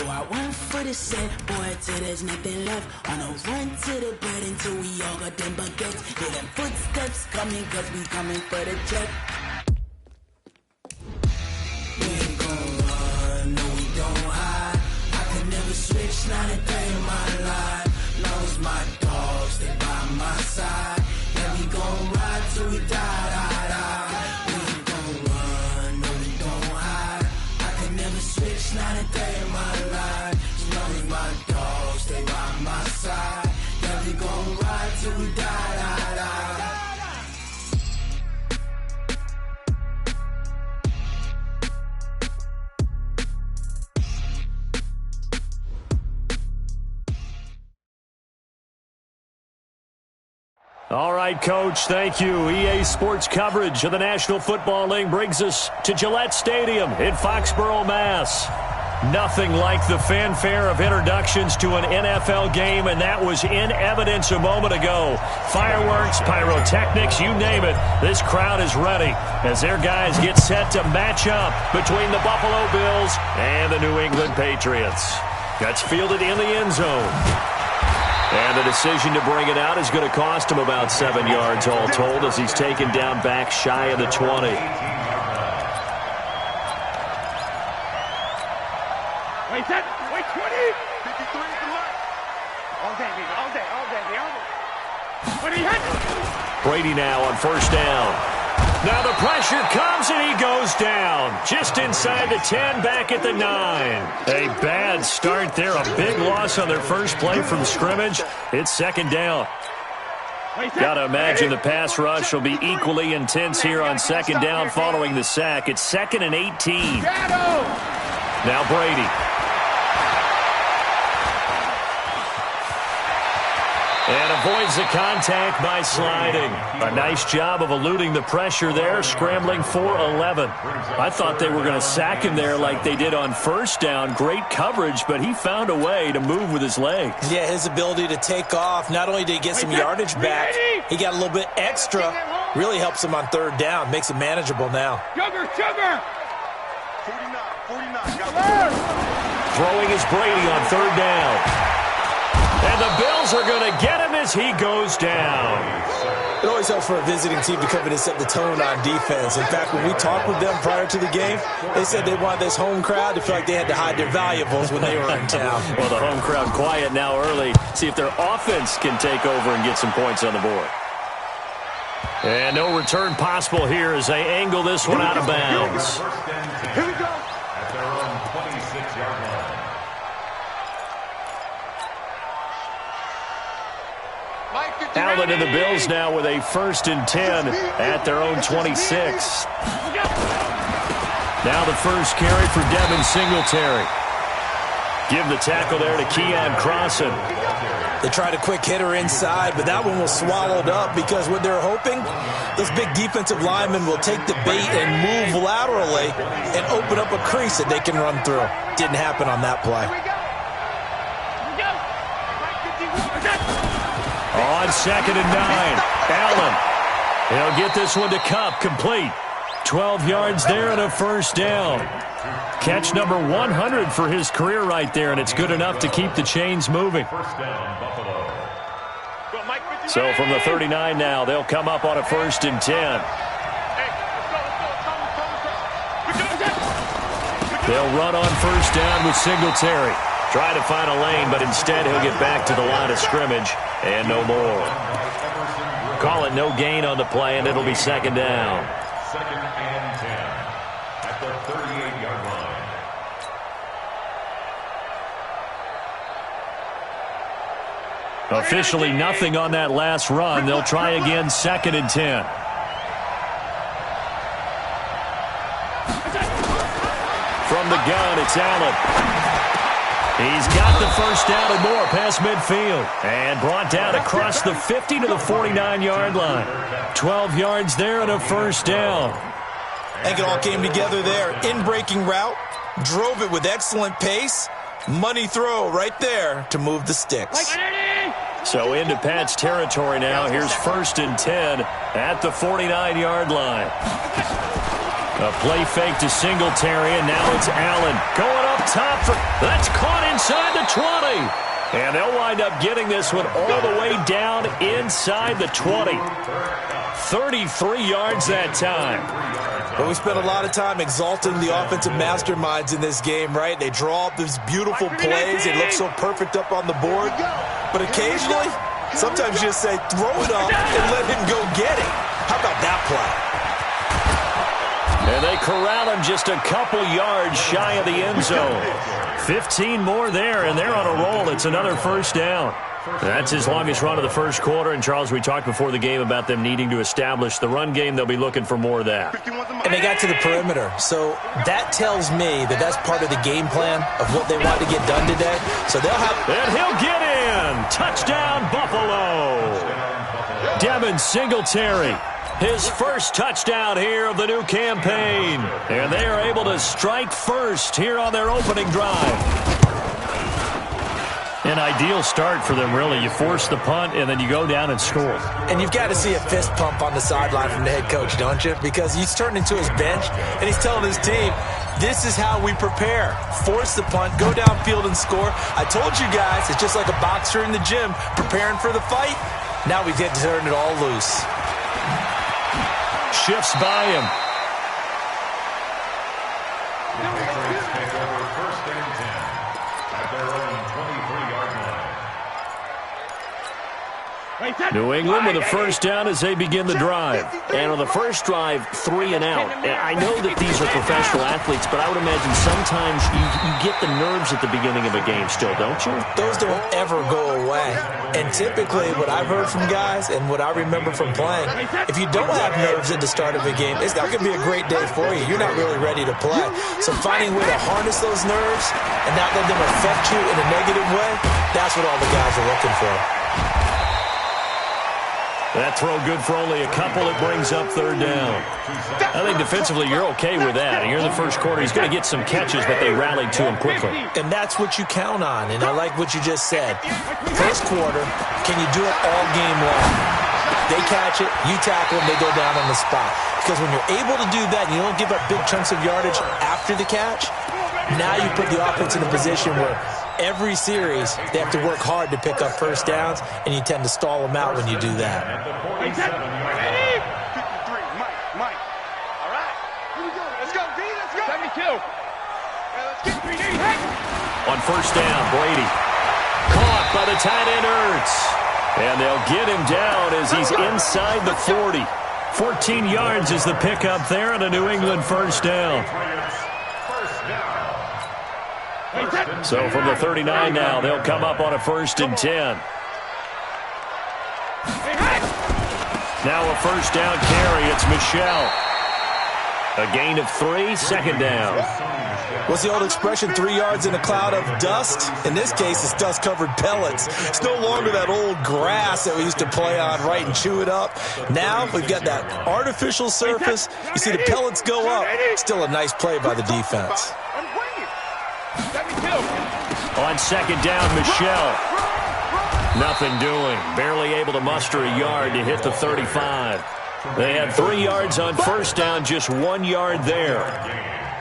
I went for the set, boy, till there's nothing left. On a run to the bread until we all got them baguettes. Hear them footsteps coming, cause we coming for the check. We ain't gon' run, no we don't hide. I could never switch, not a day in my life. Long as my dogs stay by my side. Yeah, we gon' ride till we die, die, die. We ain't gon' run, no we don't hide. I could never switch, not a day in my life. As long as my dogs stay by my side. Yeah, we gon' ride till we die, die, die. All right, Coach, thank you. EA Sports coverage of the National Football League brings us to Gillette Stadium in Foxborough, Mass. Nothing like the fanfare of introductions to an NFL game, and that was in evidence a moment ago. Fireworks, pyrotechnics, you name it. This crowd is ready as their guys get set to match up between the Buffalo Bills and the New England Patriots. That's fielded in the end zone. And the decision to bring it out is going to cost him about 7 yards all told as he's taken down back shy of the 20. Wait, set. Wait, 20. 53 to the left. All day, baby. All day, all day, all day. 20 hit. Brady now on first down. Now the pressure comes and he goes down. Just inside the 10, back at the 9. A bad start there. A big loss on their first play from scrimmage. It's second down. Got to imagine the pass rush will be equally intense here on second down following the sack. It's 2nd and 18. Now Brady. And avoids the contact by sliding. A nice job of eluding the pressure there, scrambling for 11. I thought they were going to sack him there like they did on first down. Great coverage, but he found a way to move with his legs. Yeah, his ability to take off, not only did he get some yardage back, he got a little bit extra. Really helps him on third down, makes it manageable now. Sugar, sugar! 49. Throwing is Brady on third down. And the Bills are going to get him as he goes down. It always helps for a visiting team to come in and set the tone on defense. In fact, when we talked with them prior to the game, they said they wanted this home crowd to feel like they had to hide their valuables when they were in town. Well, the home crowd quiet now early. See if their offense can take over and get some points on the board. And no return possible here as they angle this one out of bounds. Here we go. At their own 26-yard line. Allen and the Bills now with a 1st and 10 at their own 26. Now the first carry for Devin Singletary. Give the tackle there to Keon Crossan. They tried a quick hitter inside, but that one was swallowed up because what they're hoping, those big defensive linemen will take the bait and move laterally and open up a crease that they can run through. Didn't happen on that play. On 2nd and 9, Allen. He'll get this one to Kupp, complete. 12 yards there and a first down. Catch number 100 for his career right there, and it's good enough to keep the chains moving. So from the 39 now, they'll come up on a 1st and 10. They'll run on first down with Singletary. Try to find a lane, but instead he'll get back to the line of scrimmage and no more. Call it no gain on the play, and it'll be second down. 2nd and 10 at the 38-yard line. Officially nothing on that last run. They'll try again 2nd and 10. From the gun, it's Allen. He's got the first down and more past midfield. And brought down across the 50 to the 49-yard line. 12 yards there and a first down. I think it all came together there. In-breaking route, drove it with excellent pace. Money throw right there to move the sticks. So into Pat's territory now. Here's 1st and 10 at the 49-yard line. A play fake to Singletary, and now it's Allen. Going up top. That's caught inside the 20. And they'll wind up getting this one all the way down inside the 20. 33 yards that time. But we spent a lot of time exalting the offensive masterminds in this game, right? They draw up these beautiful plays. They look so perfect up on the board. But occasionally, sometimes you just say, throw it up and let him go get it. How about that play? And they corral him just a couple yards shy of the end zone. 15 more there, and they're on a roll. It's another first down. That's his longest run of the first quarter. And, Charles, we talked before the game about them needing to establish the run game. They'll be looking for more of that. And they got to the perimeter. So that tells me that that's part of the game plan of what they want to get done today. So they'll have... And he'll get in. Touchdown, Buffalo. Devin Singletary. His first touchdown here of the new campaign. And they are able to strike first here on their opening drive. An ideal start for them, really. You force the punt, and then you go down and score. And you've got to see a fist pump on the sideline from the head coach, don't you? Because he's turned into his bench, and he's telling his team, this is how we prepare. Force the punt, go downfield and score. I told you guys, it's just like a boxer in the gym preparing for the fight. Now we get to turn it all loose. Shifts by him. Take over first and 10 at their own 23-yard line. New England with a first down as they begin the drive. And on the first drive, 3 and out. I know that these are professional athletes, but I would imagine sometimes you get the nerves at the beginning of a game still, don't you? Those don't ever go away. And typically what I've heard from guys and what I remember from playing, if you don't have nerves at the start of a game, it's not going to be a great day for you. You're not really ready to play. So finding a way to harness those nerves and not let them affect you in a negative way, that's what all the guys are looking for. That throw good for only a couple. It brings up third down. I think defensively you're okay with that. Here in the first quarter, he's going to get some catches, but they rallied to him quickly. And that's what you count on, and I like what you just said. First quarter, can you do it all game long? They catch it, you tackle them, they go down on the spot. Because when you're able to do that and you don't give up big chunks of yardage after the catch, now you put the offense in a position where every series, they have to work hard to pick up first downs, and you tend to stall them out when you do that. Ready? 53, Mike. All right. Here we go. Let's go, D. Let's go. 72. Let's get 3D. Hey. On first down, Brady. Caught by the tight end, Ertz. And they'll get him down as he's inside the 40. 14 yards is the pickup there on a New England first down. So from the 39 now, they'll come up on a 1st and 10. Now a first down carry. It's Michelle. A gain of 3, second down. What's the old expression, 3 yards in a cloud of dust? In this case, it's dust-covered pellets. It's no longer that old grass that we used to play on, right, and chew it up. Now we've got that artificial surface. You see the pellets go up. Still a nice play by the defense. On second down, Michelle. Nothing doing. Barely able to muster a yard to hit the 35. They had 3 yards on first down, just 1 yard there.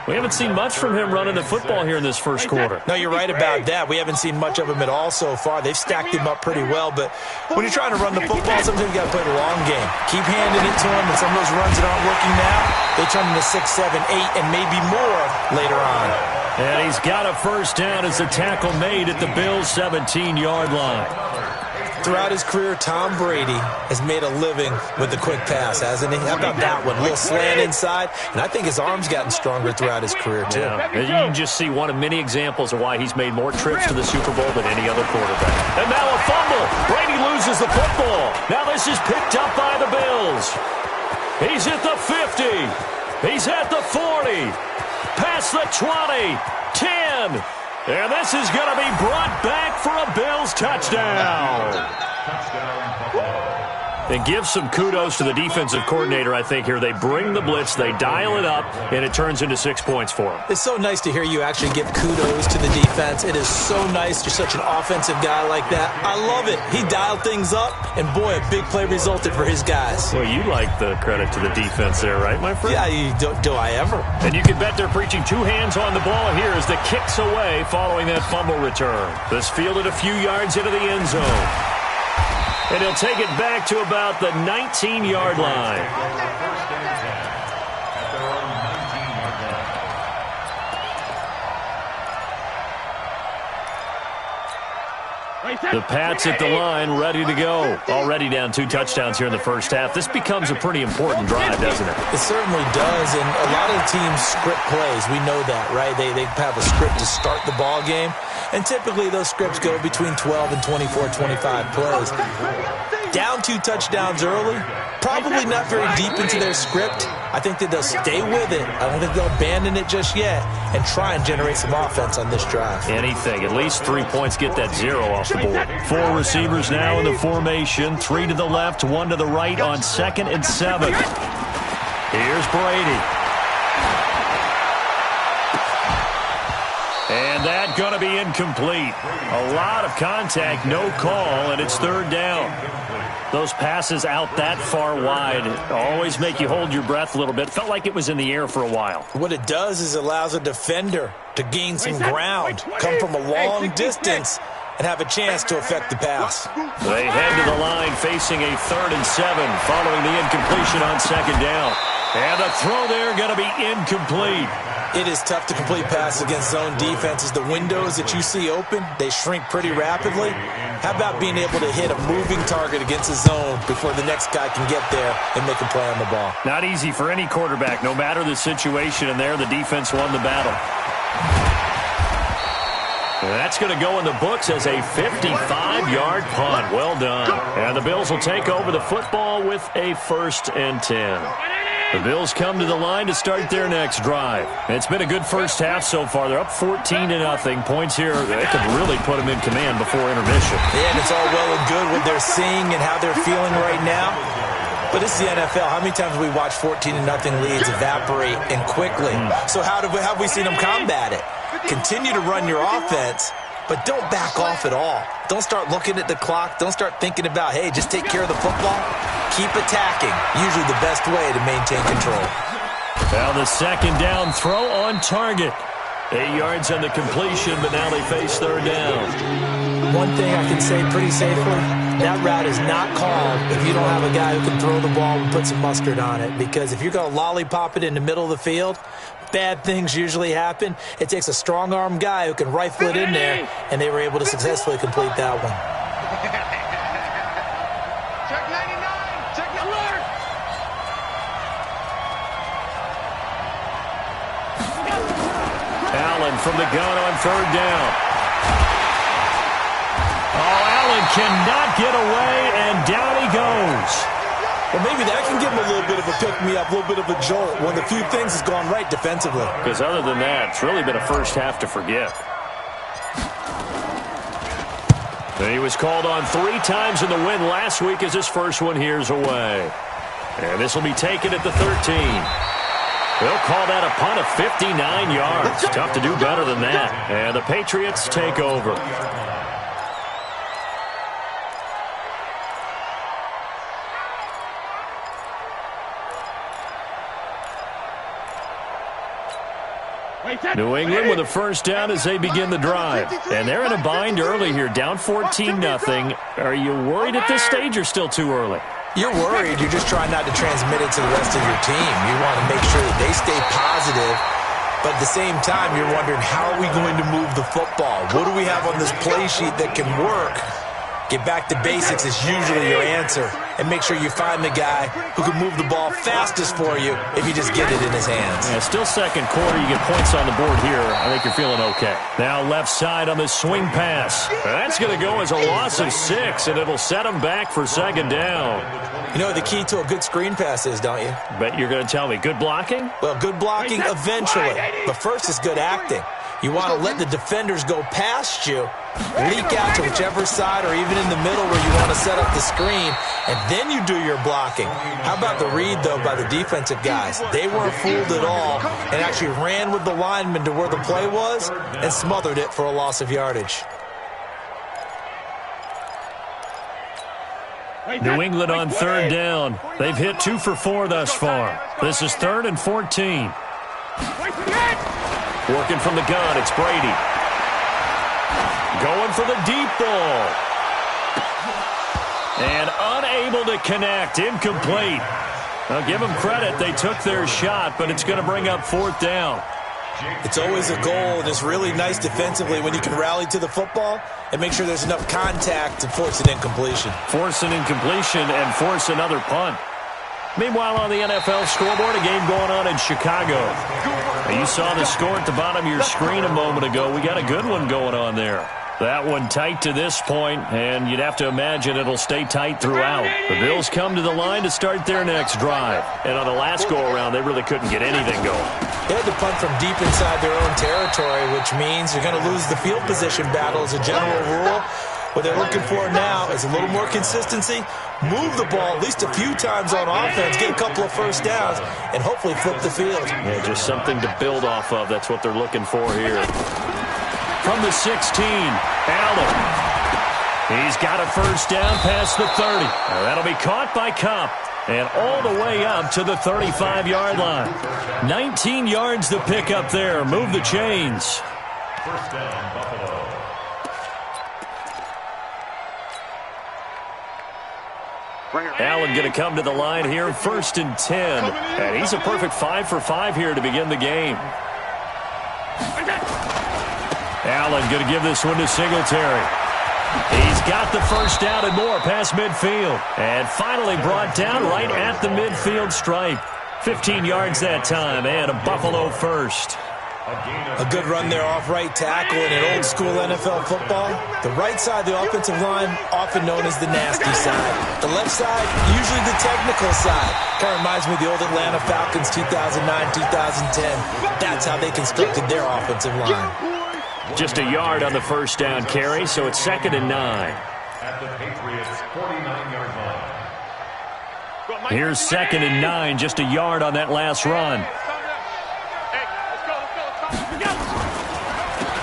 We haven't seen much from him running the football here in this first quarter. No, you're right about that. We haven't seen much of him at all so far. They've stacked him up pretty well, but when you're trying to run the football, sometimes you got to play the long game. Keep handing it to him, and some of those runs that aren't working now, they turn into 6, 7, 8, and maybe more later on. And he's got a first down as the tackle made at the Bills' 17-yard line. Throughout his career, Tom Brady has made a living with the quick pass, hasn't he? How about that one? A little slant inside, and I think his arm's gotten stronger throughout his career, too. Yeah. You can just see one of many examples of why he's made more trips to the Super Bowl than any other quarterback. And now a fumble. Brady loses the football. Now this is picked up by the Bills. He's at the 50. He's at the 40. Past the 20. 10. And this is going to be brought back for a Bills touchdown. And give some kudos to the defensive coordinator, I think, here. They bring the blitz, they dial it up, and it turns into 6 points for them. It's so nice to hear you actually give kudos to the defense. It is so nice. You're such an offensive guy like that. I love it. He dialed things up, and boy, a big play resulted for his guys. Well, you like the credit to the defense there, right, my friend? Yeah, do I ever? And you can bet they're preaching 2 hands on the ball here as the kick's away following that fumble return. This fielded a few yards into the end zone. And he'll take it back to about the 19-yard line. First and 10 at their own 19-yard line. The Pats at the line, ready to go. Already down 2 touchdowns here in the first half. This becomes a pretty important drive, doesn't it? It certainly does, and a lot of the teams script plays. We know that, right? They have a script to start the ball game, and typically those scripts go between 12 and 24, 25 plays. Down 2 touchdowns early, probably not very deep into their script. I think that they'll stay with it. I don't think they'll abandon it just yet and try and generate some offense on this drive. Anything. At least 3 points, get that 0 off the board. 4 receivers now in the formation. 3 to the left, 1 to the right on 2nd and 7. Here's Brady. And that going to be incomplete. A lot of contact, no call, and it's 3rd down. Those passes out that far wide always make you hold your breath a little bit. Felt like it was in the air for a while. What it does is it allows a defender to gain some ground, come from a long distance, and have a chance to affect the pass. They head to the line facing a 3rd and 7 following the incompletion on 2nd down. And the throw there going to be incomplete. It is tough to complete passes against zone defenses. The windows that you see open, they shrink pretty rapidly. How about being able to hit a moving target against a zone before the next guy can get there and make a play on the ball? Not easy for any quarterback, no matter the situation, and there the defense won the battle. And that's going to go in the books as a 55-yard punt. Well done. And the Bills will take over the football with a 1st and 10. The Bills come to the line to start their next drive. It's been a good first half so far. They're up 14-0. Points here, they could really put them in command before intermission. Yeah, and it's all well and good what they're seeing and how they're feeling right now. But this is the NFL. How many times have we watched 14-0 leads evaporate and quickly? So how have we seen them combat it? Continue to run your offense, but don't back off at all. Don't start looking at the clock. Don't start thinking about, hey, just take care of the football. Keep attacking. Usually the best way to maintain control. Now the 2nd down throw on target. 8 yards on the completion, but now they face 3rd down. One thing I can say pretty safely, that route is not called if you don't have a guy who can throw the ball and put some mustard on it. Because if you're going to lollipop it in the middle of the field, bad things usually happen. It takes a strong-arm guy who can rifle it in there, and they were able to successfully complete that one. Check 99. Check alert. Allen from the gun on 3rd down. Oh, Allen cannot get away, and down he goes. Well, maybe that can give him a little bit of a pick-me-up, a little bit of a jolt. One of the few things has gone right defensively. Because other than that, it's really been a first half to forget. And he was called on 3 times in the win last week as his first one here's away. And this will be taken at the 13. They'll call that a punt of 59 yards. Tough to do better than that. And the Patriots take over. New England with a 1st down as they begin the drive. And they're in a bind early here, down 14-0. Are you worried at this stage or still too early? You're worried. You're just trying not to transmit it to the rest of your team. You want to make sure that they stay positive. But at the same time, you're wondering, how are we going to move the football? What do we have on this play sheet that can work? Get back to basics is usually your answer. And make sure you find the guy who can move the ball fastest for you if you just get it in his hands. Yeah, still 2nd quarter. You get points on the board here. I think you're feeling okay. Now left side on the swing pass. That's going to go as a loss of 6, and it'll set them back for 2nd down. You know what the key to a good screen pass is, don't you? Bet you're going to tell me. Good blocking? Well, good blocking eventually. But first is good acting. You want to let the defenders go past you, leak out to whichever side or even in the middle where you want to set up the screen, and then you do your blocking. How about the read, though, by the defensive guys? They weren't fooled at all and actually ran with the lineman to where the play was and smothered it for a loss of yardage. New England on third down. They've hit 2 for 4 thus far. This is 3rd and 14. Working from the gun, it's Brady. Going for the deep ball. And unable to connect, incomplete. Now give them credit, they took their shot, but it's going to bring up 4th down. It's always a goal, and it's really nice defensively when you can rally to the football and make sure there's enough contact to force an incompletion. Force an incompletion and force another punt. Meanwhile, on the NFL scoreboard, a game going on in Chicago. Now, you saw the score at the bottom of your screen a moment ago. We got a good one going on there. That one tight to this point, and you'd have to imagine it'll stay tight throughout. The Bills come to the line to start their next drive. And on the last go-around, they really couldn't get anything going. They had to punt from deep inside their own territory, which means you're going to lose the field position battle as a general rule. What they're looking for now is a little more consistency, move the ball at least a few times on offense, get a couple of first downs, and hopefully flip the field. Yeah, just something to build off of. That's what they're looking for here. From the 16, Allen. He's got a first down past the 30. Now that'll be caught by Kupp. And all the way up to the 35-yard line. 19 yards to pick up there. Move the chains. First down, Buffalo. Allen going to come to the line here, 1st and 10. And he's a perfect 5 for 5 here to begin the game. Allen going to give this one to Singletary. He's got the first down and more past midfield. And finally brought down right at the midfield stripe. 15 yards that time and a Buffalo first. A good run there off right tackle in an old-school NFL football. The right side of the offensive line, often known as the nasty side. The left side, usually the technical side. Kind of reminds me of the old Atlanta Falcons 2009-2010. That's how they constructed their offensive line. Just a yard on the first down carry, so it's 2nd and 9. At the Patriots' 49-yard line. Here's 2nd and 9, just a yard on that last run.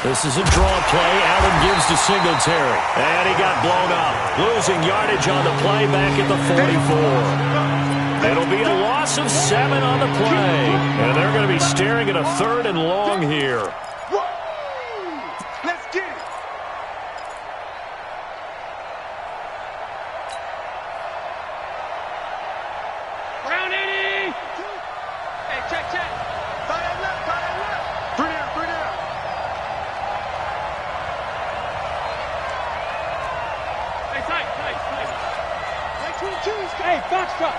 This is a draw play. Allen gives to Singletary. And he got blown up. Losing yardage on the play back at the 44. It'll be a loss of 7 on the play. And they're going to be staring at a 3rd and long here. Let's get it. Round 80. Hey, check. Tie that left. 3 down. Hey, tight. Hey, box drop.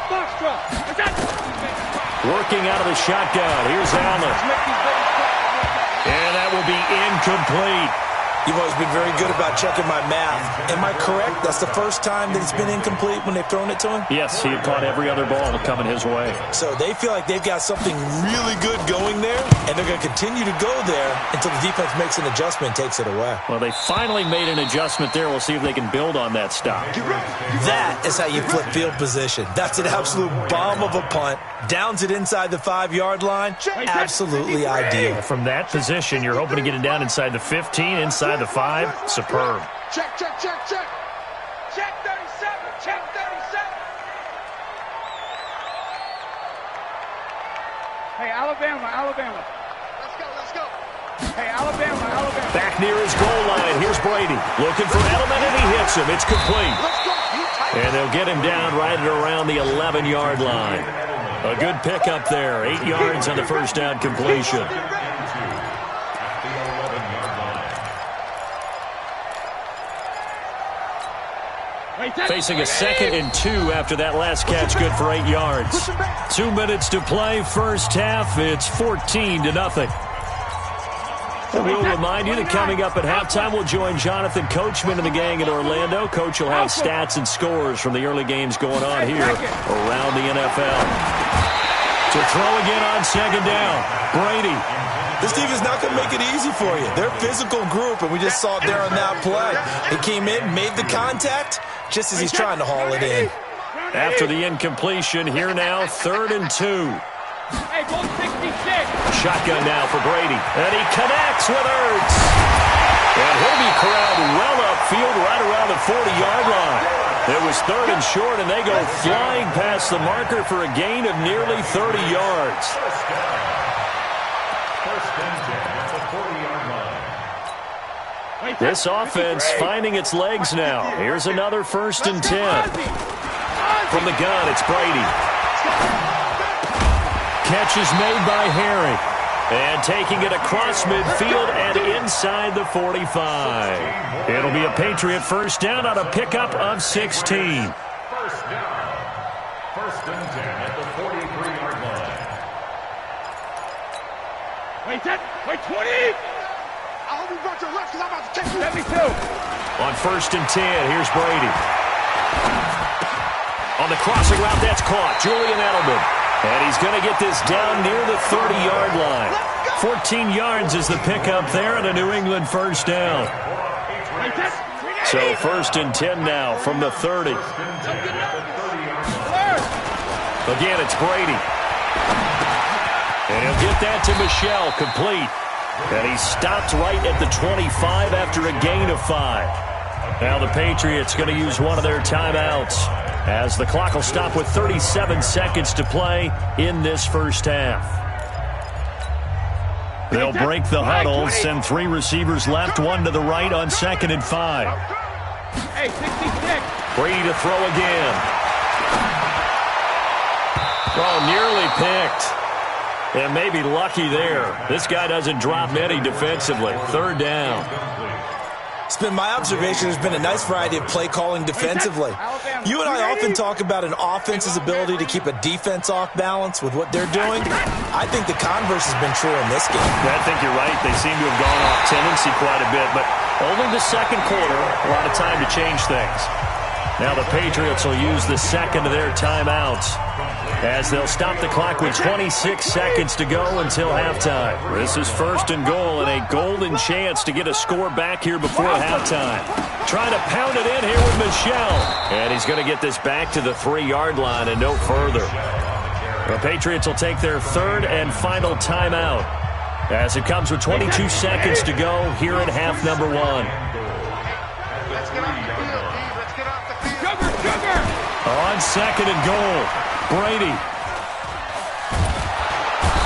Working out of the shotgun. Here's Allen. And that will be incomplete. You've always been very good about checking my math. Am I correct? That's the first time that it's been incomplete when they've thrown it to him? Yes, he had caught every other ball coming his way. So they feel like they've got something really good going there, and they're going to continue to go there until the defense makes an adjustment and takes it away. Well, they finally made an adjustment there. We'll see if they can build on that stop. That is how you flip field position. That's an absolute bomb of a punt. Downs it inside the 5-yard line. Absolutely ideal. From that position, you're hoping to get it down inside the 15, inside the 5. Superb. Check. Check 37. Hey, Alabama. Let's go. Hey, Alabama. Back near his goal line. Here's Brady. Looking for Edelman, and he hits him. It's complete. And they'll get him down right at around the 11-yard line. A good pickup there. 8 yards on the first down completion. Facing a 2nd and 2 after that last catch, good for 8 yards. 2 minutes to play, first half. It's 14-0. We'll remind you that coming up at halftime, we'll join Jonathan Coachman and the gang in Orlando. Coach will have stats and scores from the early games going on here around the NFL. To throw again on 2nd down. Brady This defense is not going to make it easy for you. They're a physical group, and we just saw it there on that play. He came in, made the contact, just as he's trying to haul it in. After the incompletion, here now, 3rd and 2. Hey, go 66. Shotgun now for Brady. And he connects with Ertz. And he'll be corralled well upfield right around the 40-yard line. It was 3rd and short, and they go flying past the marker for a gain of nearly 30 yards. First and 10 at the 40-yard line. This offense finding its legs now. Here's another 1st and 10. From the gun, it's Brady. Catch is made by Harry. And taking it across midfield and inside the 45. It'll be a Patriot first down on a pickup of 16. First down. First and 10 at the 43-yard line. Wait, 20. I hope you brought your refs because I'm about to take you. 72. On 1st and 10, here's Brady. On the crossing route, that's caught. Julian Edelman. And he's going to get this down near the 30-yard line. 14 yards is the pickup there and a New England first down. So 1st and 10 now from the 30. Again, it's Brady. And he'll get that to Michel, complete. And he stopped right at the 25 after a gain of 5. Now the Patriots going to use one of their timeouts, as the clock will stop with 37 seconds to play in this first half. They'll break the huddle, send 3 receivers left, 1 to the right on 2nd and 5. Hey, 66. Brady to throw again. Oh, nearly picked. And maybe lucky there. This guy doesn't drop many defensively. 3rd down. It's been my observation there's been a nice variety of play calling defensively. You and I often talk about an offense's ability to keep a defense off balance with what they're doing. I think the converse has been true in this game. I think you're right. They seem to have gone off tendency quite a bit, but only the 2nd quarter, a lot of time to change things. Now the Patriots will use the 2nd of their timeouts, as they'll stop the clock with 26 seconds to go until halftime. This is 1st and goal and a golden chance to get a score back here before halftime. Trying to pound it in here with Michel. And he's going to get this back to the 3-yard line and no further. The Patriots will take their 3rd and final timeout, as it comes with 22 seconds to go here in half number 1. Let's get off the field, Steve. Let's get off the field. Sugar! On 2nd and goal, Brady.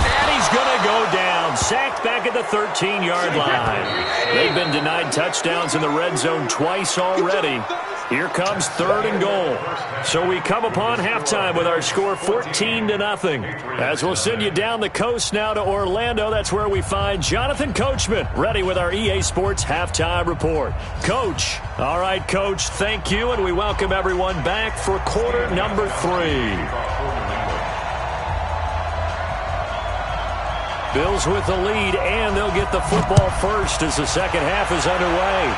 And he's going to go down. Sacked back at the 13-yard line. They've been denied touchdowns in the red zone twice already. Here comes 3rd and goal. So we come upon halftime with our score 14-0. As we'll send you down the coast now to Orlando, that's where we find Jonathan Coachman, ready with our EA Sports halftime report. Coach. All right, Coach, thank you, and we welcome everyone back for quarter number 3. Bills with the lead, and they'll get the football first as the second half is underway.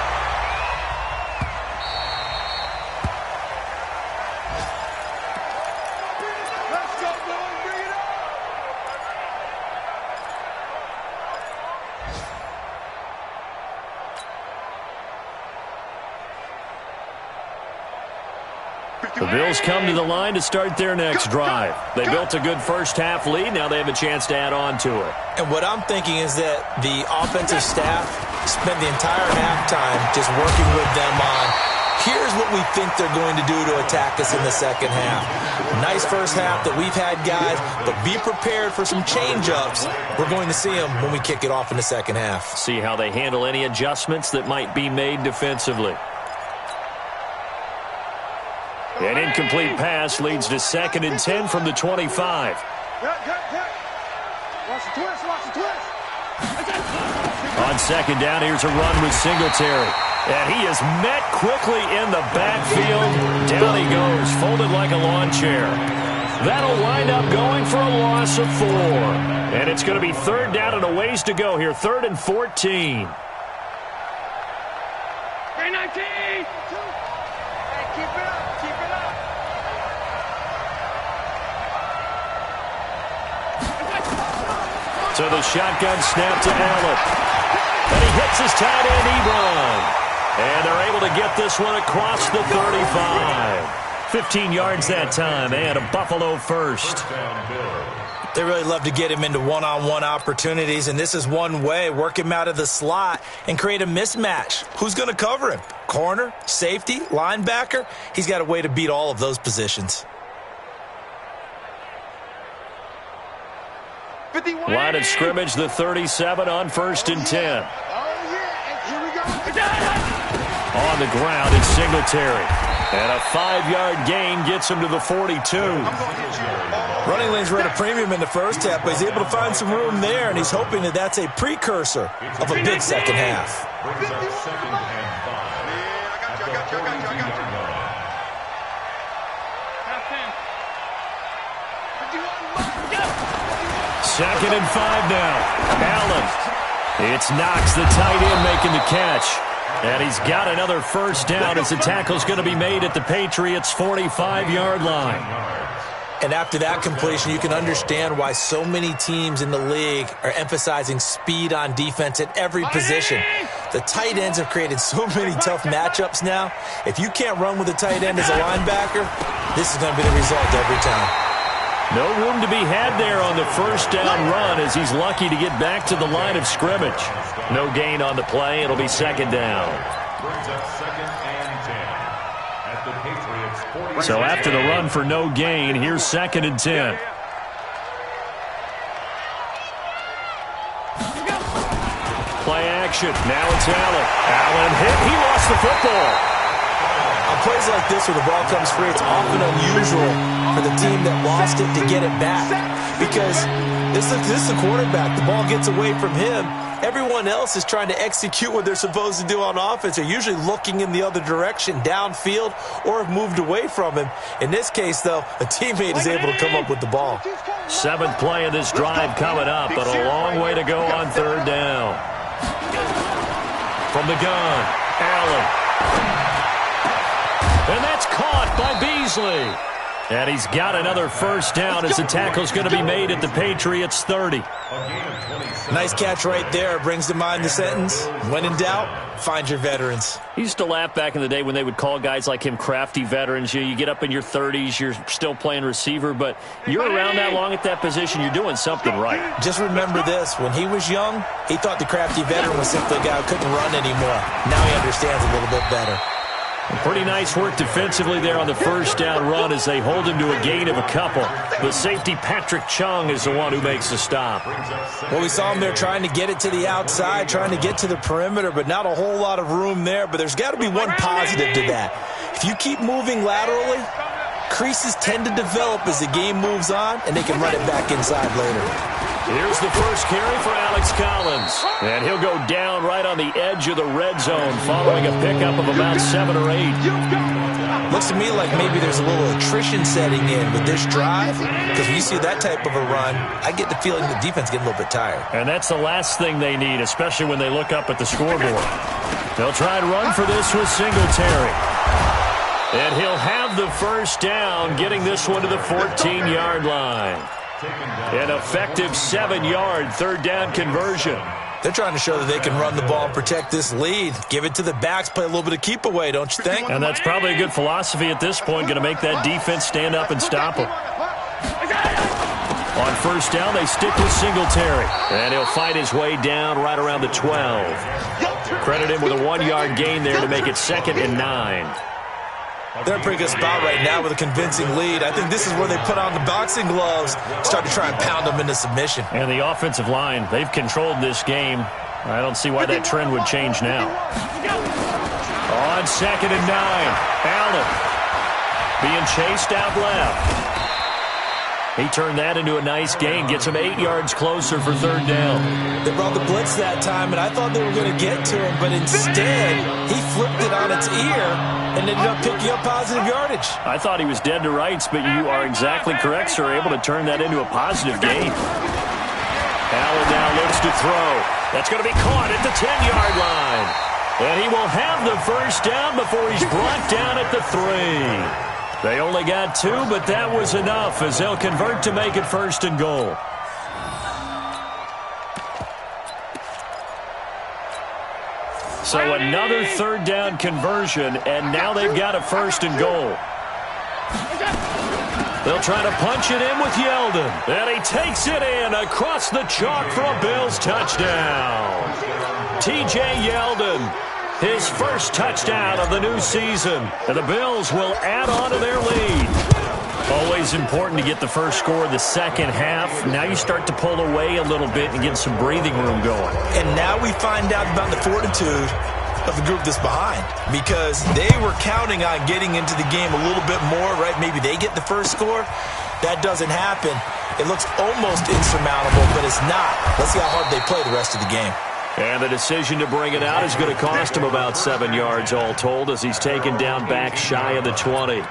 The Bills come to the line to start their next drive. They built a good first half lead. Now they have a chance to add on to it. And what I'm thinking is that the offensive staff spent the entire halftime just working with them on, here's what we think they're going to do to attack us in the second half. Nice first half that we've had, guys, but be prepared for some change-ups. We're going to see them when we kick it off in the second half. See how they handle any adjustments that might be made defensively. An incomplete pass leads to 2nd and 10 from the 25. Watch the twist. On 2nd down, here's a run with Singletary. And he is met quickly in the backfield. Down he goes, folded like a lawn chair. That'll wind up going for a loss of 4. And it's going to be 3rd down and a ways to go here. 3rd and 14. 319. Hey, keep it up. So the shotgun snap to Allen. And he hits his tight end, Ebron. And they're able to get this one across the 35. 15 yards that time, and a Buffalo first. They really love to get him into one-on-one opportunities, and this is one way. Work him out of the slot and create a mismatch. Who's going to cover him? Corner, safety, linebacker? He's got a way to beat all of those positions. Line of scrimmage, the 37 on 1st and 10. On the ground, it's Singletary. And a 5-yard gain gets him to the 42. Running lanes were at a premium in the first half, but he's able to find some room there, and he's hoping that that's a precursor of a big second half. Second and 5 now. Allen. It's Knox, the tight end, making the catch. And he's got another first down as the tackle's going to be made at the Patriots' 45-yard line. And after that completion, you can understand why so many teams in the league are emphasizing speed on defense at every position. The tight ends have created so many tough matchups now. If you can't run with a tight end as a linebacker, this is going to be the result every time. No room to be had there on the first down run as he's lucky to get back to the line of scrimmage. No gain on the play. It'll be second down. So after the run for no gain, here's second and 10. Play action. Now it's Allen. Allen hit. He lost the football. On plays like this where the ball comes free, it's often unusual for the team that lost it to get it back. Because this is the quarterback. The ball gets away from him. Everyone else is trying to execute what they're supposed to do on offense. They're usually looking in the other direction, downfield, or have moved away from him. In this case, though, a teammate is able to come up with the ball. 7th play of this drive coming up, but a long way to go on third down. From the gun, Allen. And that's caught by Beasley. And he's got another first down as the tackle's going to be made at the Patriots' 30. Nice catch right there. Brings to mind the sentence, when in doubt, find your veterans. He used to laugh back in the day when they would call guys like him crafty veterans. You get up in your 30s, you're still playing receiver, but you're around that long at that position, you're doing something right. Just remember this. When he was young, he thought the crafty veteran was simply a guy who couldn't run anymore. Now he understands a little bit better. Pretty nice work defensively there on the first down run as they hold him to a gain of a couple. The safety, Patrick Chung, is the one who makes the stop. Well, we saw him there trying to get it to the outside, trying to get to the perimeter, but not a whole lot of room there. But there's got to be one positive to that. If you keep moving laterally, creases tend to develop as the game moves on, and they can run it back inside later. Here's the first carry for Alex Collins. And he'll go down right on the edge of the red zone following a pickup of about 7 or 8. Looks to me like maybe there's a little attrition setting in with this drive, because when you see that type of a run, I get the feeling the defense getting a little bit tired. And that's the last thing they need, especially when they look up at the scoreboard. They'll try and run for this with Singletary. And he'll have the first down, getting this one to the 14-yard line. An effective 7-yard third down conversion. They're trying to show that they can run the ball and protect this lead. Give it to the backs, play a little bit of keep away, don't you think? And that's probably a good philosophy at this point, going to make that defense stand up and stop them. On first down, they stick with Singletary. And he'll fight his way down right around the 12. Credit him with a 1-yard gain there to make it 2nd and 9. They're in a pretty good spot right now with a convincing lead. I think this is where they put on the boxing gloves, start to try and pound them into submission. And the offensive line, they've controlled this game. I don't see why that trend would change now. On 2nd and 9, Allen being chased out left. He turned that into a nice gain, gets him 8 yards closer for third down. They brought the blitz that time, and I thought they were going to get to him, but instead, he flipped it on its ear and ended up picking up positive yardage. I thought he was dead to rights, but you are exactly correct, sir, able to turn that into a positive gain. Allen now looks to throw. That's going to be caught at the 10-yard line. And he will have the first down before he's brought down at the 3. They only got 2, but that was enough as they'll convert to make it 1st and goal. So another third down conversion, and now they've got a 1st and goal. They'll try to punch it in with Yeldon. And he takes it in across the chalk for a Bills touchdown. T.J. Yeldon, his first touchdown of the new season. And the Bills will add on to their lead. Always important to get the first score in the second half. Now you start to pull away a little bit and get some breathing room going. And now we find out about the fortitude of the group that's behind, because they were counting on getting into the game a little bit more, right? Maybe they get the first score. That doesn't happen. It looks almost insurmountable, but it's not. Let's see how hard they play the rest of the game. And the decision to bring it out is going to cost him about 7 yards all told, as he's taken down back shy of the 20.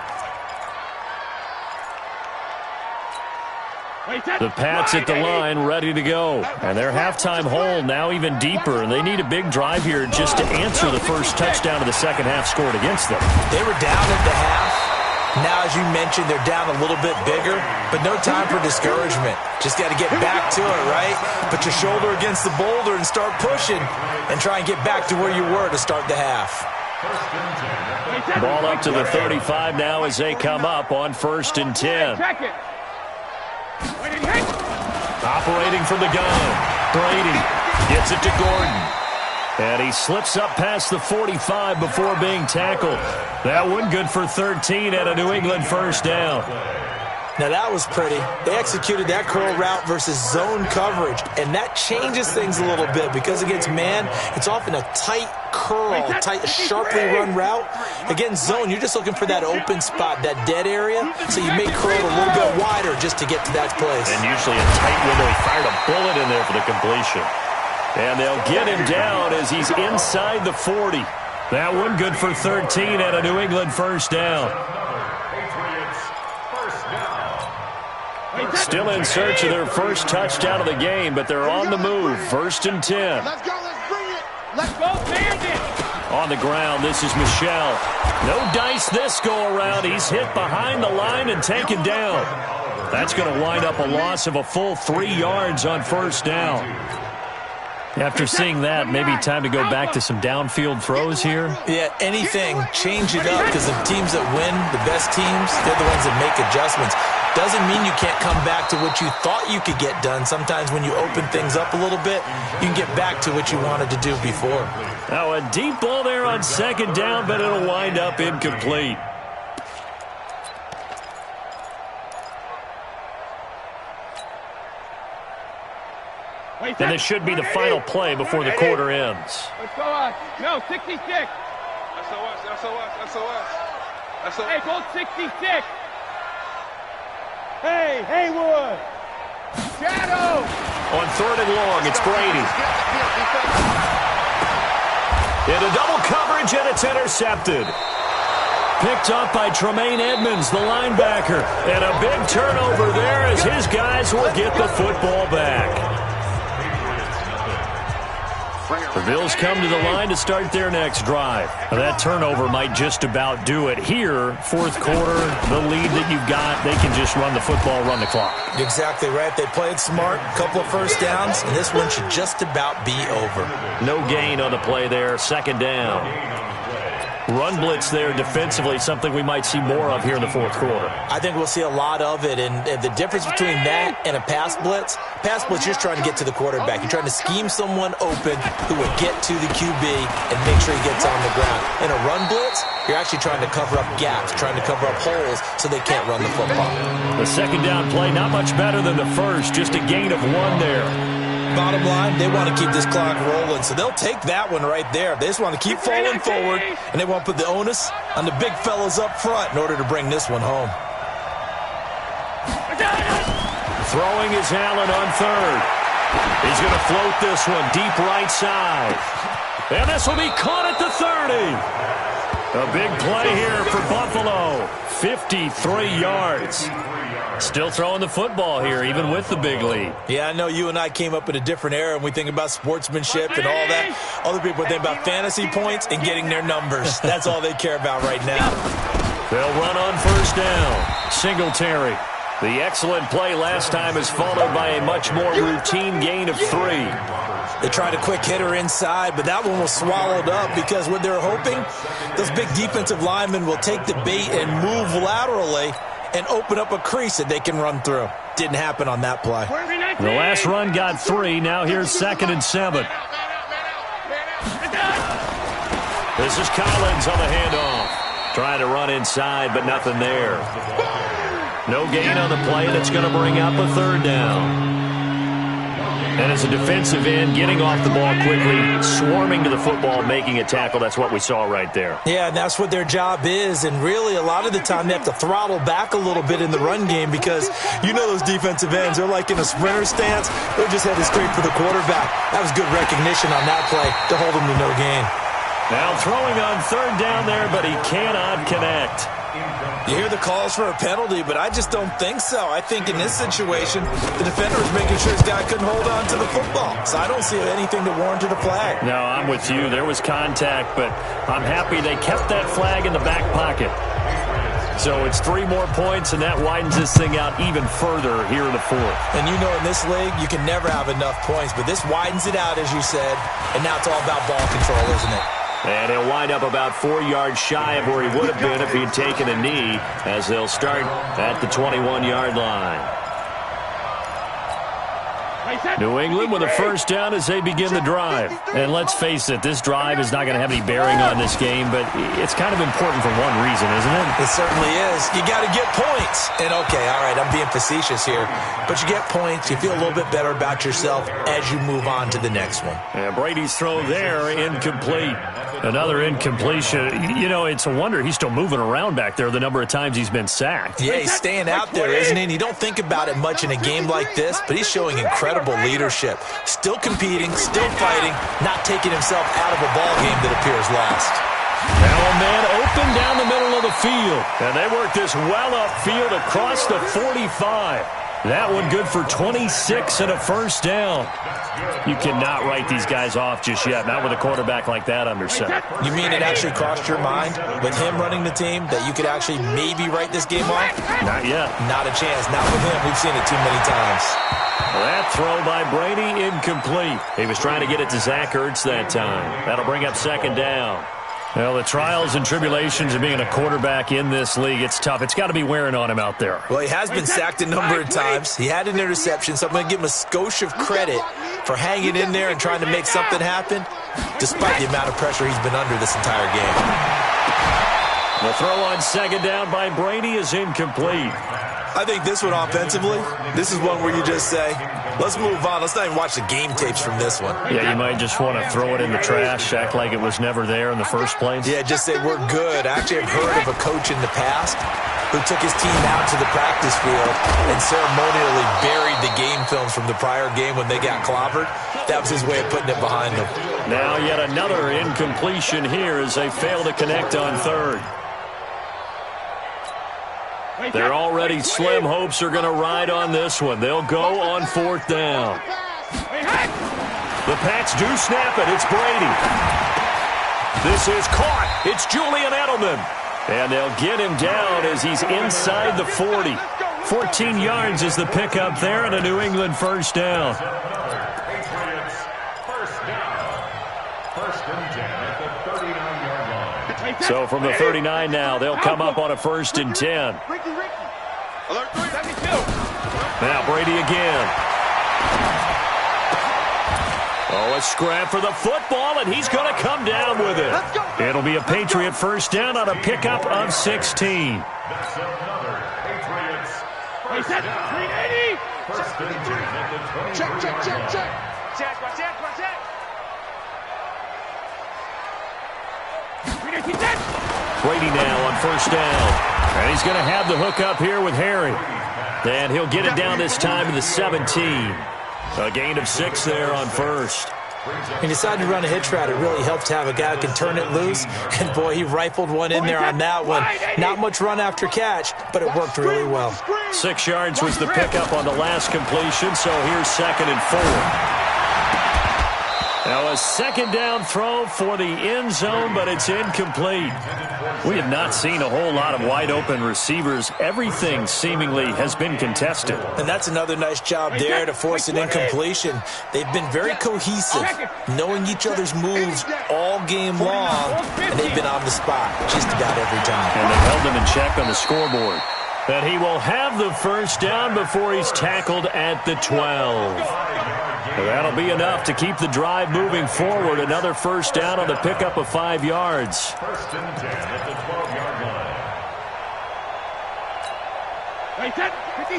The Pats at the line, ready to go. And their halftime hole now even deeper. And they need a big drive here just to answer the first touchdown of the second half scored against them. They were down at the half. Now, as you mentioned, they're down a little bit bigger, but no time for discouragement. Just got to get back to it, right? Put your shoulder against the boulder and start pushing and try and get back to where you were to start the half. Ball up to the 35 now as they come up on 1st and 10. Operating from the gun, Brady gets it to Gordon. And he slips up past the 45 before being tackled. That one good for 13 at a New England 1st down. Now that was pretty. They executed that curl route versus zone coverage, and that changes things a little bit because against man, it's often a tight curl, tight, sharply run route. Against zone, you're just looking for that open spot, that dead area, so you may curl a little bit wider just to get to that place. And usually a tight window. He fired a bullet in there for the completion. And they'll get him down as he's inside the 40. That one good for 13 at a New England 1st down. Still in search of their first touchdown of the game, but they're on the move. 1st and 10. Let's go, let's bring it. Let's go, Bandit. On the ground, this is Michel. No dice this go around. He's hit behind the line and taken down. That's going to wind up a loss of a full 3 yards on 1st down. After seeing that, maybe time to go back to some downfield throws here. Yeah, anything. Change it up, because the teams that win, the best teams, they're the ones that make adjustments. Doesn't mean you can't come back to what you thought you could get done. Sometimes when you open things up a little bit, you can get back to what you wanted to do before. Now a deep ball there on 2nd down, but it'll wind up incomplete. And this should be the final play before the quarter ends. Let's go on. No, 66. SOS. Hey, gold 66. Hey, Haywood. Shadow. On 3rd and long, it's Brady. Into double coverage, and it's intercepted. Picked up by Tremaine Edmonds, the linebacker. And a big turnover there as his guys will get the football back. The Bills come to the line to start their next drive. Now that turnover might just about do it here. 4th quarter, the lead that you've got, they can just run the football, run the clock. Exactly right. They played smart, a couple of 1st downs, and this one should just about be over. No gain on the play there, 2nd down. Run blitz there defensively, something we might see more of here in the 4th quarter. I think we'll see a lot of it, and the difference between that and a pass blitz, you're just trying to get to the quarterback. You're trying to scheme someone open who will get to the QB and make sure he gets on the ground. In a run blitz, you're actually trying to cover up gaps, trying to cover up holes so they can't run the football. The 2nd down play, not much better than the first, just a gain of 1 there. Bottom line, they want to keep this clock rolling, so they'll take that one right there. They just want to keep falling forward, and they want to put the onus on the big fellas up front in order to bring this one home. Throwing is Allen on 3rd. He's going to float this one deep right side. And this will be caught at the 30. A big play here for Buffalo. 53 yards. Still throwing the football here, even with the big lead. Yeah, I know you and I came up in a different era, and we think about sportsmanship and all that. Other people think about fantasy points and getting their numbers. That's all they care about right now. They'll run on 1st down. Singletary The excellent play last time is followed by a much more routine gain of 3. They tried a quick hitter inside, but that one was swallowed up because what they're hoping, those big defensive linemen will take the bait and move laterally and open up a crease that they can run through. Didn't happen on that play. The last run got 3. Now here's 2nd and 7. This is Collins on the handoff. Trying to run inside, but nothing there. No gain on the play. That's going to bring up a 3rd down. And as a defensive end, getting off the ball quickly, swarming to the football, making a tackle, that's what we saw right there. Yeah, and that's what their job is. And really, a lot of the time, they have to throttle back a little bit in the run game because you know those defensive ends, they're like in a sprinter stance. They're just headed straight for the quarterback. That was good recognition on that play to hold them to no gain. Now throwing on 3rd down there, but he cannot connect. You hear the calls for a penalty, but I just don't think so. I think in this situation, the defender was making sure his guy couldn't hold on to the football. So I don't see anything that warranted a flag. No, I'm with you. There was contact, but I'm happy they kept that flag in the back pocket. So it's 3 more points, and that widens this thing out even further here in the 4th. And you know in this league, you can never have enough points, but this widens it out, as you said, and now it's all about ball control, isn't it? And he'll wind up about 4 yards shy of where he would have been if he'd taken a knee, as they'll start at the 21-yard line. New England with a 1st down as they begin the drive. And let's face it, this drive is not going to have any bearing on this game, but it's kind of important for one reason, isn't it? It certainly is. You got to get points. And okay, all right, I'm being facetious here, but you get points, you feel a little bit better about yourself as you move on to the next one. And Brady's throw there, incomplete. Another incompletion. You know, it's a wonder he's still moving around back there the number of times he's been sacked. Yeah, he's staying out there, isn't he? And you don't think about it much in a game like this, but he's showing incredible leadership. Still competing, still fighting, not taking himself out of a ball game that appears lost. Now a man open down the middle of the field. And they work this well upfield across the 45. That one good for 26 and a 1st down. You cannot write these guys off just yet, not with a quarterback like that under center. You mean it actually crossed your mind with him running the team that you could actually maybe write this game off? Not yet. Not a chance. Not with him. We've seen it too many times. That throw by Brady incomplete. He was trying to get it to Zach Ertz that time. That'll bring up 2nd down. Well, the trials and tribulations of being a quarterback in this league, it's tough. It's got to be wearing on him out there. Well, he has been sacked a number of times. He had an interception, so I'm going to give him a skosh of credit for hanging in there and trying to make something happen, despite the amount of pressure he's been under this entire game. The throw on 2nd down by Brady is incomplete. I think this one offensively, this is one where you just say, let's move on. Let's not even watch the game tapes from this one. Yeah, you might just want to throw it in the trash, act like it was never there in the first place. Yeah, just say we're good. I actually have heard of a coach in the past who took his team out to the practice field and ceremonially buried the game films from the prior game when they got clobbered. That was his way of putting it behind them. Now yet another incompletion here as they fail to connect on 3rd. Their already slim hopes are going to ride on this one. They'll go on 4th down. The Pats do snap it. It's Brady. This is caught. It's Julian Edelman. And they'll get him down as he's inside the 40. 14 yards is the pickup there and a New England 1st down. Patriots, 1st down. 1st and 10 at the 39-yard line. So from the 39 now, they'll come up on a 1st and 10. Now Brady again. Oh, a scrap for the football, and he's going to come down with it. It'll be a Patriot 1st down on a pickup of 16. That's another Patriots 1st down. 1st and 10 at the 22-yard line. Brady now on 1st down. And he's going to have the hook up here with Harry. And he'll get it down this time to the 17. A gain of 6 there on 1st. He decided to run a hitch route. It really helped to have a guy who can turn it loose. And, boy, he rifled one in there on that one. Not much run after catch, but it worked really well. 6 yards was the pickup on the last completion, so here's 2nd and 4. Now Now a second down throw for the end zone, but it's incomplete. We have not seen a whole lot of wide open receivers. Everything seemingly has been contested. And that's another nice job there to force an incompletion. They've been very cohesive, knowing each other's moves all game long, and they've been on the spot just about every time. And they held him in check on the scoreboard. And he will have the first down before he's tackled at the 12. That'll be enough to keep the drive moving forward. Another first down on the pickup of 5 yards. First and 10 at the 12-yard line. Wait, set, 53!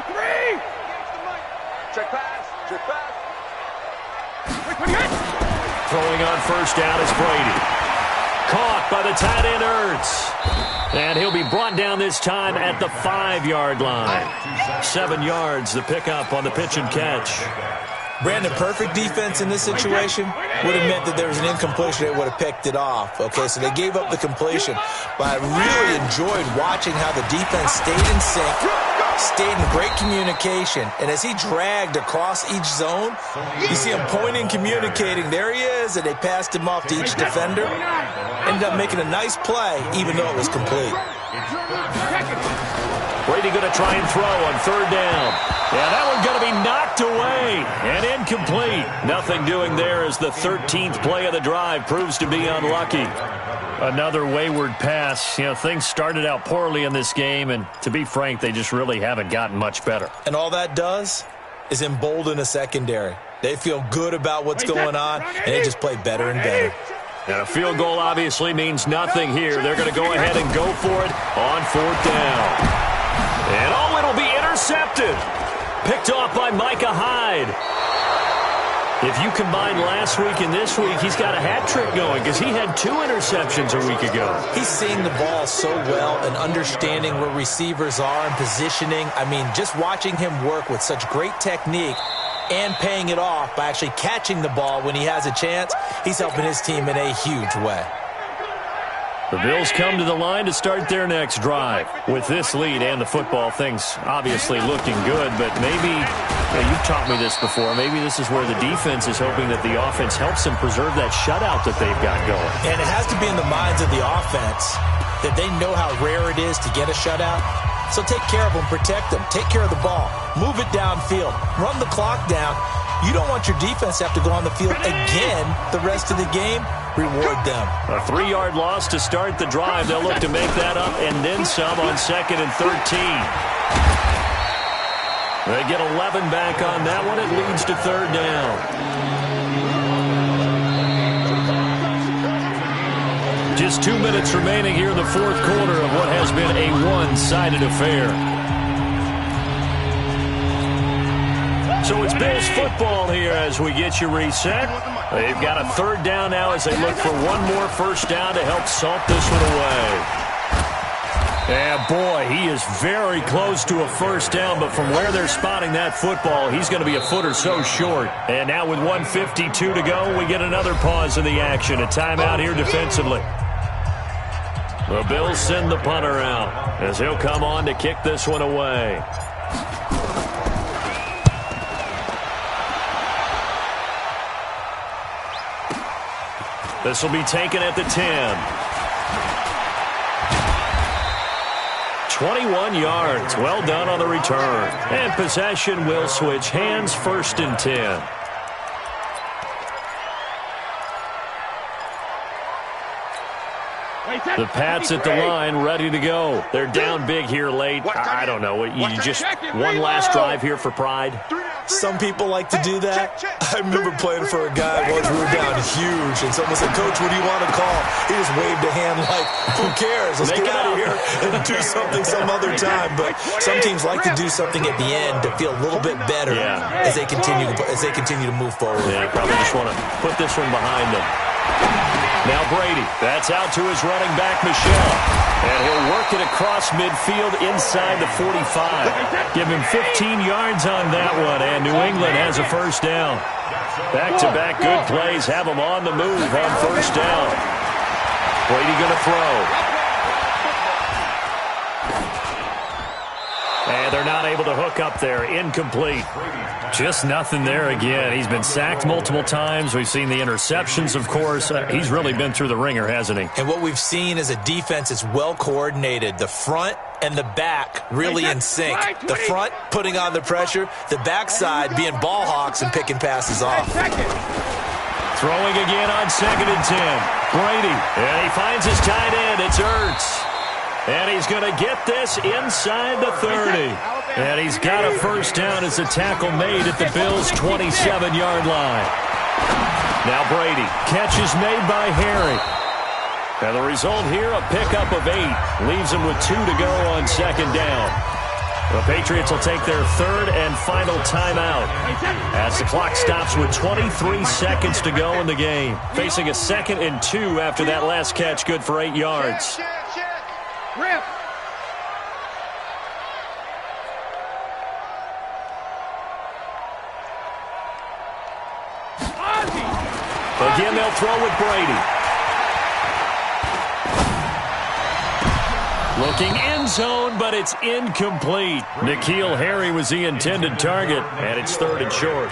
Check pass, check pass. Throwing on first down is Brady. Caught by the tight end Ertz. And he'll be brought down this time at the 5-yard line. 7 yards, the pickup on the pitch and catch. Brandon, perfect defense in this situation would have meant that there was an incompletion. They would have picked it off. Okay, so they gave up the completion. But I really enjoyed watching how the defense stayed in sync, stayed in great communication. And as he dragged across each zone, you see him pointing, communicating. There he is, and they passed him off to each defender. Ended up making a nice play, even though it was complete. Brady going to try and throw on third down. Yeah, that one's going to be knocked away and incomplete. Nothing doing there as the 13th play of the drive proves to be unlucky. Another wayward pass. You know, things started out poorly in this game, and to be frank, they just really haven't gotten much better. And all that does is embolden a secondary. They feel good about what's going on, and they just play better and better. And a field goal obviously means nothing here. They're going to go ahead and go for it on fourth down. And oh, it'll be intercepted. Picked off by Micah Hyde. If you combine last week and this week, he's got a hat trick going because he had 2 interceptions a week ago. He's seeing the ball so well and understanding where receivers are and positioning. I mean, just watching him work with such great technique and paying it off by actually catching the ball when he has a chance, he's helping his team in a huge way. The Bills come to the line to start their next drive. With this lead and the football, things obviously looking good, but maybe, you've taught me this before, maybe this is where the defense is hoping that the offense helps them preserve that shutout that they've got going. And it has to be in the minds of the offense that they know how rare it is to get a shutout. So take care of them, protect them, take care of the ball, move it downfield, run the clock down. You don't want your defense to have to go on the field again the rest of the game. Reward them. A 3-yard loss to start the drive. They'll look to make that up and then some on 2nd and 13. They get 11 back on that one. It leads to third down. Just 2 minutes remaining here in the fourth quarter of what has been a one-sided affair. So it's Bills football here as we get you reset. They've got a third down now as they look for one more first down to help salt this one away. Yeah, boy, he is very close to a first down, but from where they're spotting that football, he's going to be a foot or so short. And now with 1:52 to go, we get another pause in the action. A timeout here defensively. The Bills send the punter out as he'll come on to kick this one away. This will be taken at the 10. 21 yards. Well done on the return. And possession will switch hands, 1st and 10. The Pats at the line, ready to go. They're down big here late. I don't know. You just one last drive here for pride? Some people like to do that. I remember playing for a guy once we were down huge, and someone said, "Coach, what do you want to call?" He just waved a hand like, "Who cares? Let's get out of here and do something some other time." But some teams like to do something at the end to feel a little bit better as they continue to move forward. Yeah, probably just want to put this one behind them. Now Brady, that's out to his running back, Michel. And he'll work it across midfield inside the 45. Give him 15 yards on that one, and New England has a first down. Back-to-back good plays have them on the move on first down. Brady going to throw. And they're they're not able to hook up there. Incomplete. Just nothing there again. He's been sacked multiple times. We've seen the interceptions, of course. He's really been through the ringer, hasn't he? And what we've seen is a defense is well coordinated. The front and the back really in sync. The front putting on the pressure, the backside being ball hawks and picking passes off. Throwing again on 2nd and 10. Brady, and he finds his tight end. It's Ertz. And he's going to get this inside the 30. And he's got a first down as a tackle made at the Bills' 27-yard line. Now Brady. Catch is made by Harry. And the result here, a pickup of 8. Leaves him with 2 to go on 2nd down. The Patriots will take their 3rd and final timeout as the clock stops with 23 seconds to go in the game. Facing a 2nd and 2 after that last catch, good for 8 yards. Rip. Again, they'll throw with Brady. Looking end zone, but it's incomplete. N'Keal Harry was the intended target, and it's 3rd and short.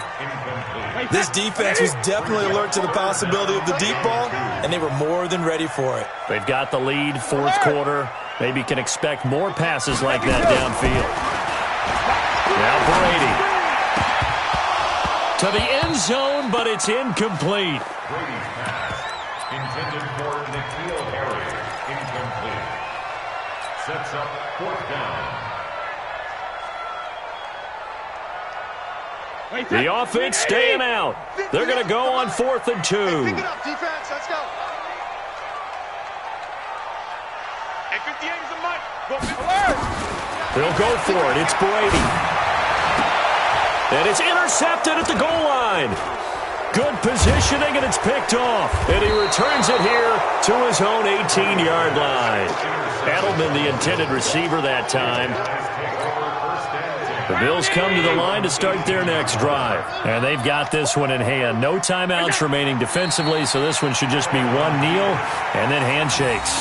This defense was definitely alert to the possibility of the deep ball, and they were more than ready for it. They've got the lead, 4th quarter. Maybe can expect more passes like that downfield. Now Brady. To the end zone, but it's incomplete. Brady's pass intended for N'Keal Harry. Incomplete. Sets up 4th down. The offense staying out. They're going to go on 4th and 2. Pick it up, defense. Let's go. Hey, 58 is a mud. They'll go for it. It's Brady. And it's intercepted at the goal line. Good positioning, and it's picked off. And he returns it here to his own 18-yard line. Edelman, the intended receiver that time. The Bills come to the line to start their next drive. And they've got this one in hand. No timeouts remaining defensively, so this one should just be one kneel and then handshakes.